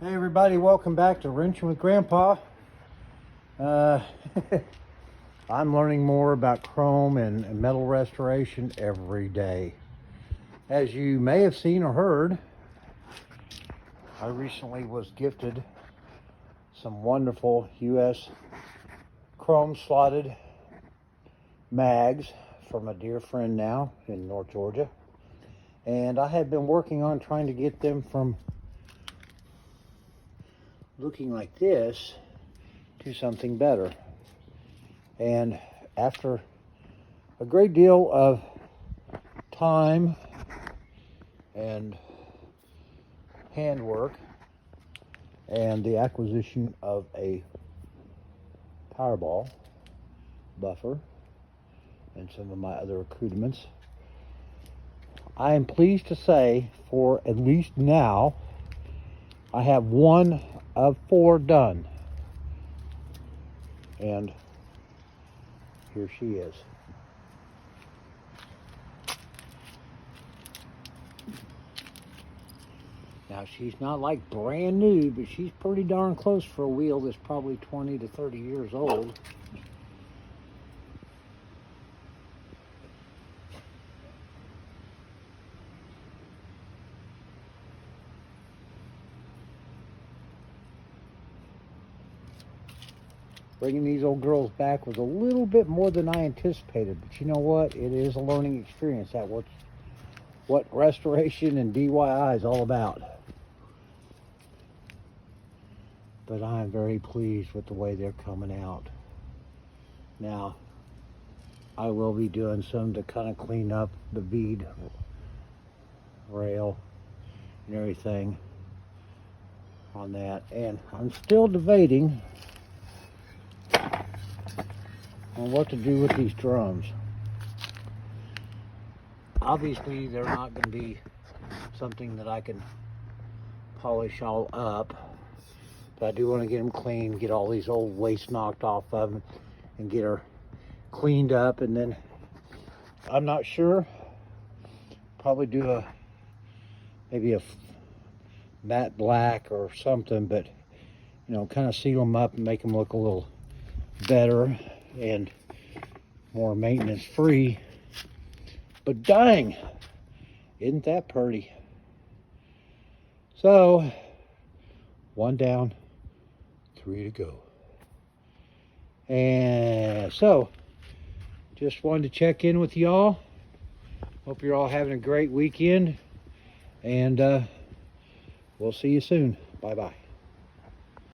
Hey everybody, welcome back to Wrenching with Grandpa. I'm learning more about chrome and metal restoration every day. As you may have seen or heard, I recently was gifted some wonderful US chrome slotted mags from a dear friend now in North Georgia. And I had been working on trying to get them from looking like this to something better. And after a great deal of time and handwork and the acquisition of a Powerball buffer and some of my other accoutrements, I am pleased to say, for at least now, I have 1 of 4 done. And here she is. Now, she's not like brand new, but she's pretty darn close for a wheel that's probably 20 to 30 years old. Bringing these old girls back was a little bit more than I anticipated, but you know what? It is a learning experience. That's what restoration and DIY is all about. But I'm very pleased with the way they're coming out. Now, I will be doing some to kind of clean up the bead rail and everything on that. And I'm still debating on what to do with these drums. Obviously, they're not going to be something that I can polish all up, but I do want to get them clean, get all these old waste knocked off of them, and get her cleaned up. And then I'm not sure, probably do maybe a matte black or something, but you know, kind of seal them up and make them look a little better and more maintenance free. But dang, isn't that pretty? So 1 down, 3 to go. And so just wanted to check in with y'all. Hope you're all having a great weekend, and we'll see you soon. Bye bye.